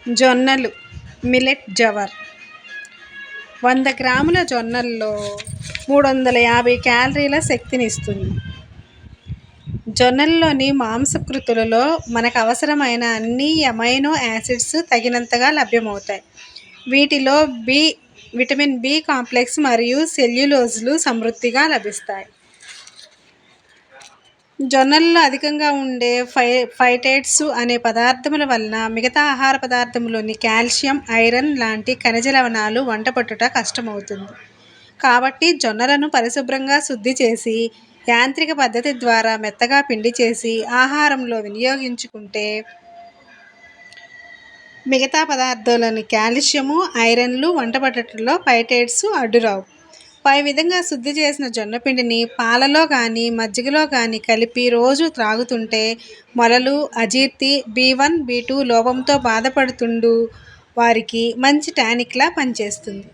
జొన్నలు మిల్లెట్ జవర్ 100 గ్రాముల జొన్నల్లో 350 క్యాలరీల శక్తినిస్తుంది. జొన్నల్లోని మాంసకృతులలో మనకు అవసరమైన అన్ని అమైనో యాసిడ్స్ తగినంతగా లభ్యమవుతాయి. వీటిలో విటమిన్ బి కాంప్లెక్స్ మరియు సెల్యులోజ్లు సమృద్ధిగా లభిస్తాయి. జొన్నల్లో అధికంగా ఉండే ఫైటేట్స్ అనే పదార్థముల వలన మిగతా ఆహార పదార్థములోని కాల్షియం, ఐరన్ లాంటి ఖనిజ లవణాలు వంట పట్టుట కష్టమవుతుంది. కాబట్టి జొన్నలను పరిశుభ్రంగా శుద్ధి చేసి యాంత్రిక పద్ధతి ద్వారా మెత్తగా పిండి చేసి ఆహారంలో వినియోగించుకుంటే మిగతా పదార్థాలని కాల్షియము, ఐరన్లు వంట పట్టడంలో ఫైటేట్స్ అడ్డురావు. పై విధంగా శుద్ధి చేసిన జొన్నపిండిని పాలలో కానీ మజ్జిగలో కానీ కలిపి రోజు త్రాగుతుంటే మొలలు, అజీర్తి, B1, B2 లోపంతో బాధపడుతుండు వారికి మంచి టానిక్లా పనిచేస్తుంది.